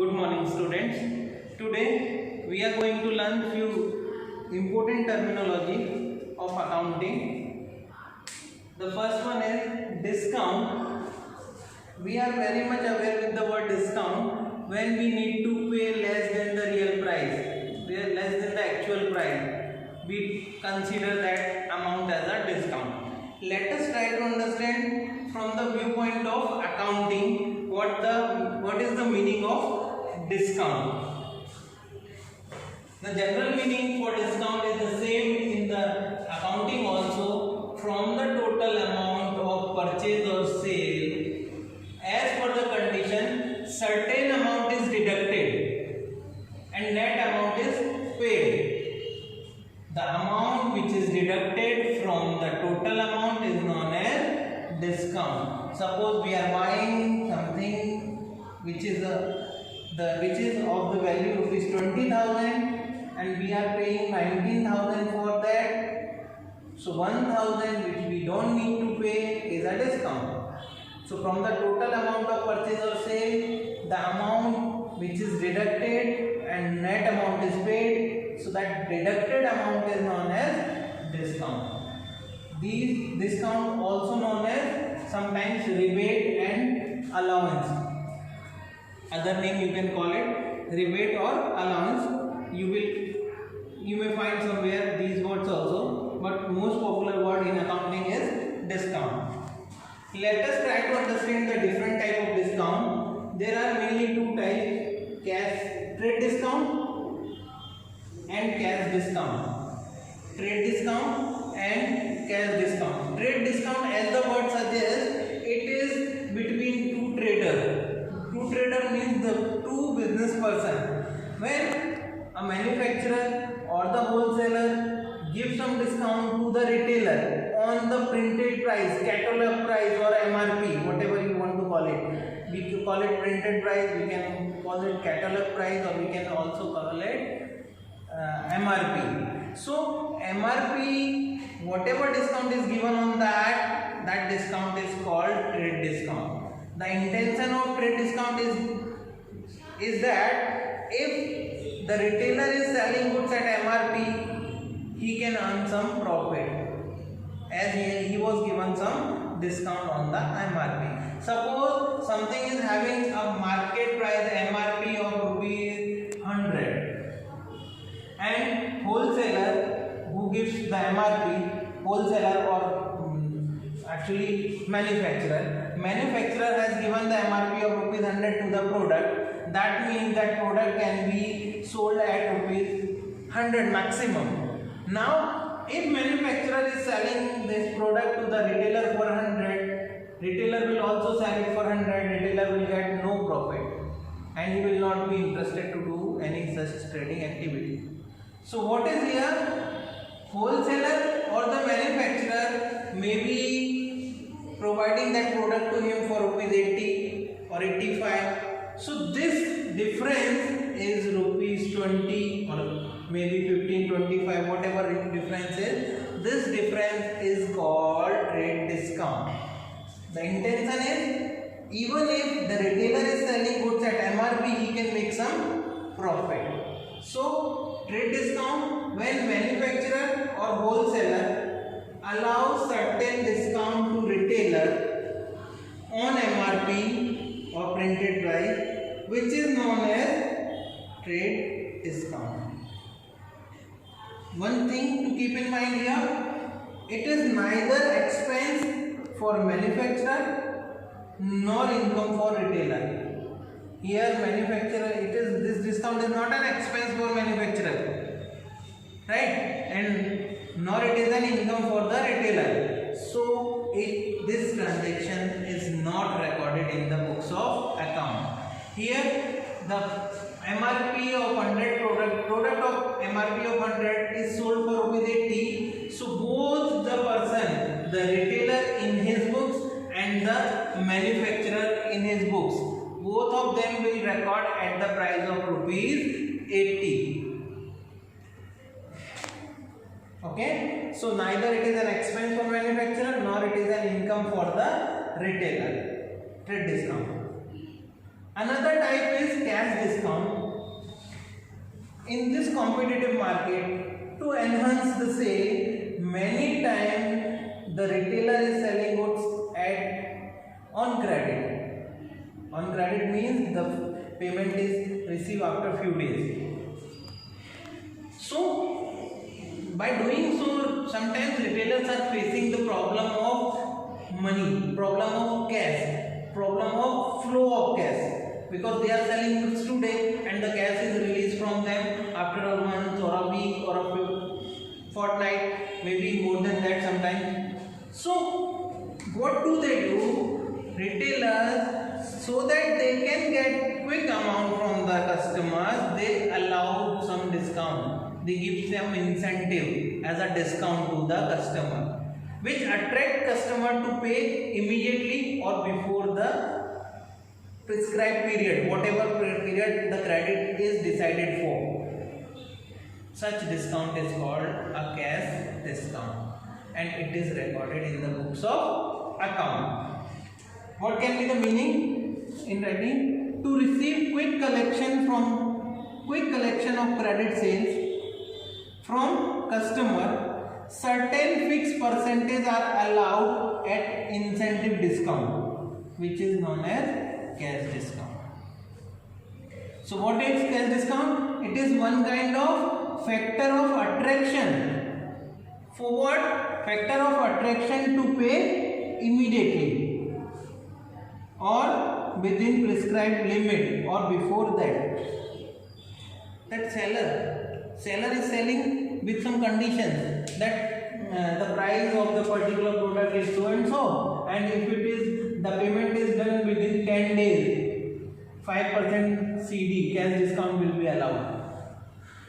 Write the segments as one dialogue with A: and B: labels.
A: Good morning students. Today we are going to learn few important terminology of accounting. The first one is discount. We are very much aware with the word discount when we need to pay less than the real price, less than the actual price. We consider that amount as a discount. Let us try to understand from the viewpoint of accounting what is the meaning of discount. The general meaning for discount is the same in the accounting also. From the total amount of purchase or sale, as per the condition, certain amount is deducted and net amount is paid. The amount which is deducted from the total amount is known as discount. Suppose we are buying something which is of the value rupees 20,000 and we are paying 19,000 for that. So 1,000 which we don't need to pay is a discount. So from the total amount of purchase or sale, the amount which is deducted and net amount is paid. So that deducted amount is known as discount. These discount also known as sometimes rebate and allowance. Other name you can call it rebate or allowance. You may find somewhere these words also, but most popular word in accounting is discount. Let us try to understand the different type of discount. There are mainly two types: trade discount and cash discount. Trade discount and cash discount. Trade discount, as the word suggests, it is between two traders. Two trader means the two business person. When a manufacturer or the wholesaler gives some discount to the retailer on the printed price, catalog price or MRP, whatever you want to call it. We can call it printed price, we can call it catalog price, or we can also call it MRP. So MRP, whatever discount is given on that discount is called trade discount. The intention of trade discount is that if the retailer is selling goods at MRP, he can earn some profit as he was given some discount on the MRP. Suppose something is having a market price MRP of rupees 100 and wholesaler who gives the MRP, wholesaler or actually manufacturer has given the MRP of rupees 100 to the product. That means that product can be sold at rupees 100 maximum. Now if manufacturer is selling this product to the retailer for 100, retailer will also sell it for 100, retailer will get no profit and he will not be interested to do any such trading activity. So what is here? Wholesaler or the manufacturer may be providing that product to him for rupees 80 or 85. So this difference is rupees 20 or maybe 15, 25, whatever difference is. This difference is called trade discount. The intention is, even if the retailer is selling goods at MRP, he can make some profit. So trade discount, when manufacturer or wholesaler allows certain discount to retailer on MRP or printed price, which is known as trade discount. One thing to keep in mind here, it is neither expense for manufacturer nor income for retailer. Here manufacturer, this discount is not an expense for manufacturer, right? And nor it is an income for the retailer. So this transaction is not recorded in the books of account. Here the MRP of 100 product of MRP of 100 is sold for rupees 80. So both the person, the retailer in his books and the manufacturer in his books, both of them will record at the price of rupees 80. Okay, so neither it is an expense for manufacturer nor it is an income for the retailer. Trade discount. Another type is cash discount. In this competitive market, to enhance the sale, many times the retailer is selling goods on credit. On credit means the payment is received after few days. So by doing so, sometimes retailers are facing the problem of money, problem of cash, problem of flow of cash, because they are selling goods today and the cash is released from them after a month or a week or a fortnight, maybe more than that sometimes. So what do? Retailers, so that they can get quick amount from the customers, they allow some discount. They give them incentive as a discount to the customer, which attract customer to pay immediately or before the prescribed period, whatever period the credit is decided for. Such discount is called a cash discount, and it is recorded in the books of account. What can be the meaning in writing? To receive quick collection of credit sales from customer, certain fixed percentage are allowed at incentive discount, which is known as cash discount. So what is cash discount? It is one kind of factor of attraction. For what? Factor of attraction to pay immediately or within prescribed limit or before that. That seller is selling with some conditions that the price of the particular product is so and so, and if it is the payment is done within 10 days, 5% CD cash discount will be allowed.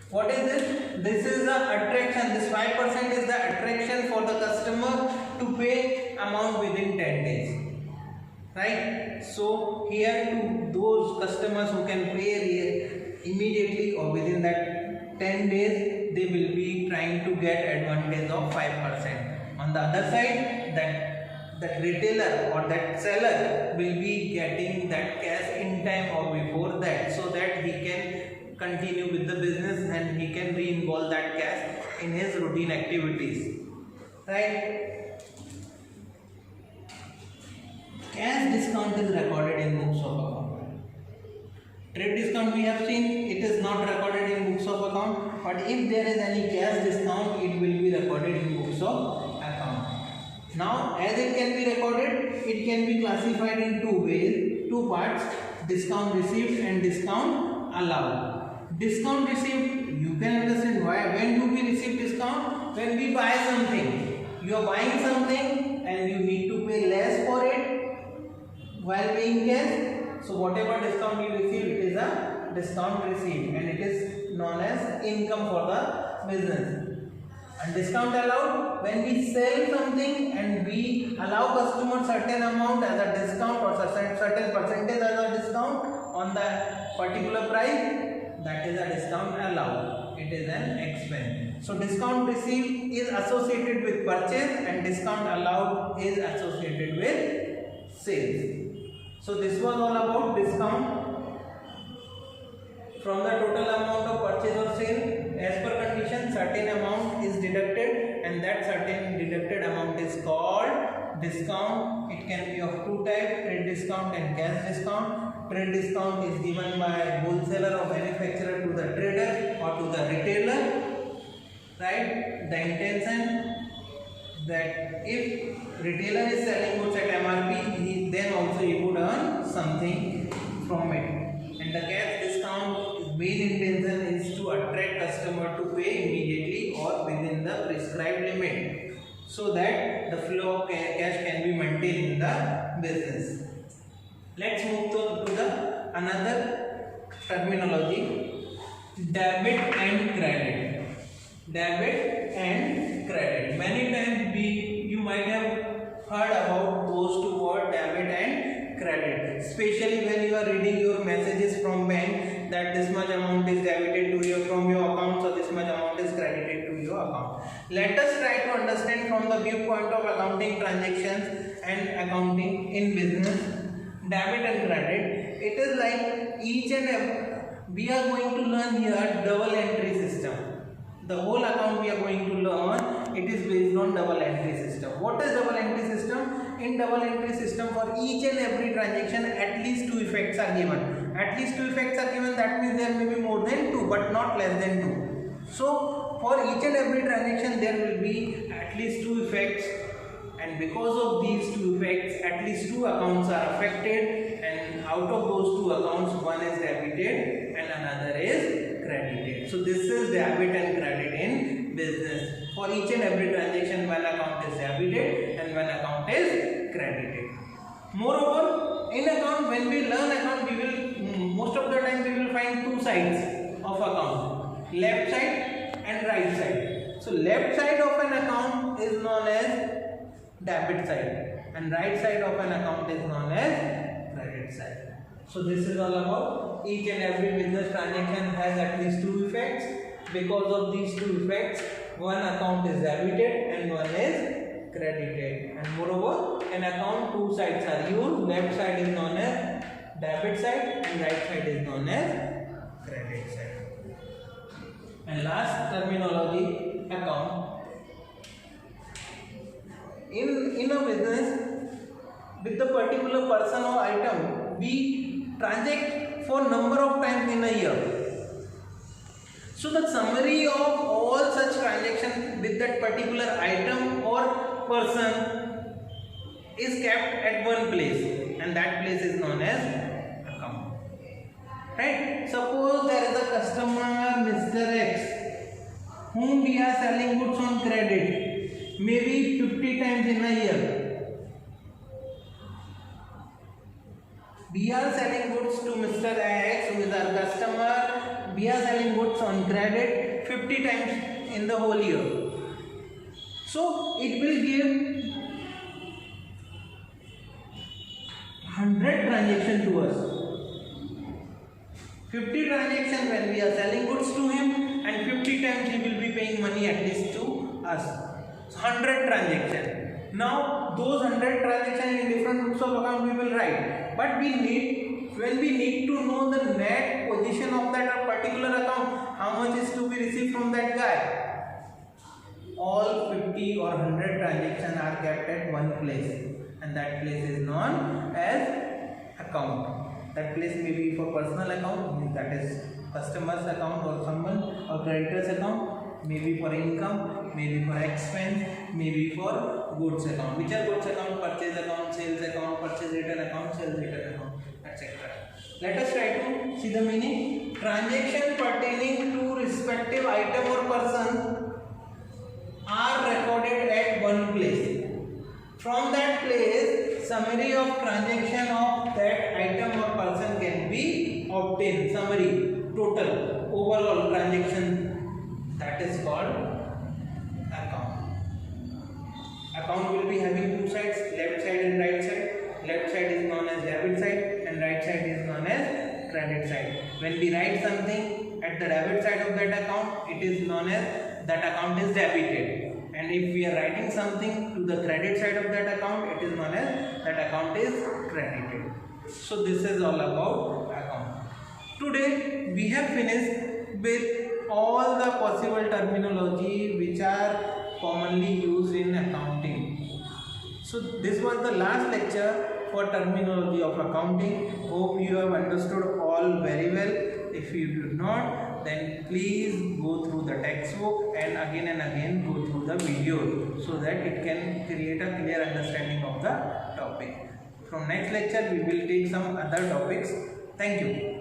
A: What is this? This is the attraction. This 5% is the attraction for the customer to pay amount within 10 days. Right? So here to those customers who can pay immediately or within that 10 days, they will be trying to get advantage of 5%. On the other side, that retailer or that seller will be getting that cash in time or before that, so that he can continue with the business and he can re-involve that cash in his routine activities. Right? Cash discount is recorded in books of account. Trade discount we have seen, it is not recorded in books of account, but if there is any cash discount, it will be recorded in books of account. Now, as it can be recorded, it can be classified in two parts: discount received and discount allowed. Discount received, you can understand why. When do we receive discount? When we buy something. You are buying something and you need to pay less for it while paying cash. So whatever discount you receive, it is a discount received, and it is known as income for the business. And discount allowed, when we sell something and we allow customer certain amount as a discount or certain percentage as a discount on the particular price, that is a discount allowed. It is an expense. So discount received is associated with purchase and discount allowed is associated with sales. So this was all about discount. From the total amount of purchase or sale, as per condition, certain amount is deducted, and that certain deducted amount is called discount. It can be of two types: trade discount and cash discount. Trade discount is given by wholesaler or manufacturer to the trader or to the retailer. Right? The intention that if retailer is selling goods at MRP, then also he would earn something from it. And the cash discount, main intention is to attract customer to pay immediately or within the prescribed limit, so that the flow of cash can be maintained in the business. Let's move to the another terminology: debit and credit. Debit and credit. Many times you might have heard about those two words, debit and credit, especially when you are reading your messages from bank that this much amount is debited to you from your account, so this much amount is credited to your account. Let us try to understand from the viewpoint of accounting transactions and accounting in business. Debit and credit. it is like each and every, we are going to learn here double entry system. The whole account we are going to learn, it is based on double entry system. What is double entry system? In double entry system, for each and every transaction, at least 2 effects are given. At least 2 effects are given, that means there may be more than 2 but not less than 2. So for each and every transaction there will be at least 2 effects, and because of these 2 effects at least 2 accounts are affected, and out of those 2 accounts one is debited and another is credited. So this is debit and credit in business. For each and every transaction one account is debited and one account is credited. Moreover, in account, when we learn account, we will most of the time we will find 2 sides of account, left side and right side. So left side of an account is known as debit side and right side of an account is known as credit side. So this is all about each and every business transaction has at least 2 effects. Because of these 2 effects, one account is debited and one is credited. And moreover, an account 2 sides are used. Left side is known as debit side and right side is known as credit side. And last terminology, account. In a business, with the particular person or item, we transact for number of times in a year. So the summary of all such transactions with that particular item or person is kept at one place, and that place is known as account. Right? Suppose there is a customer Mr. X whom we are selling goods on credit, maybe 50 times in a year. We are selling goods to Mr. X, who is our customer. We are selling goods on credit 50 times in the whole year. So it will give 100 transactions to us. 50 transactions when we are selling goods to him, and 50 times he will be paying money at least to us. So 100 transactions. Now those 100 transactions in different books of account we will write. But when we need to know the net position of that particular account, how much is to be received from that guy, all 50 or 100 transactions are kept at one place, and that place is known as account. That place may be for personal account, that is customer's account or someone, or creditor's account, maybe for income, maybe for expense, maybe for goods account. Which are goods account? Purchase account, sales account, purchase return account, sales return account, etc. Let us try to see the meaning. Transaction pertaining to respective item or person are recorded at one place. From that place, summary of transaction of that item or person can be obtained. Summary, total, overall transaction, that is called account. Account will be having 2 sides, left side and right side. Left side is known as debit side and right side is known as credit side. When we write something at the debit side of that account, it is known as that account is debited. And if we are writing something to the credit side of that account, it is known as that account is credited. So this is all about account. Today we have finished with all the possible terminology which are commonly used in accounting. So this was the last lecture for terminology of accounting. Hope you have understood all very well. If you did not, then please go through the textbook and again go through the video so that it can create a clear understanding of the topic. From next lecture we will take some other topics. Thank you.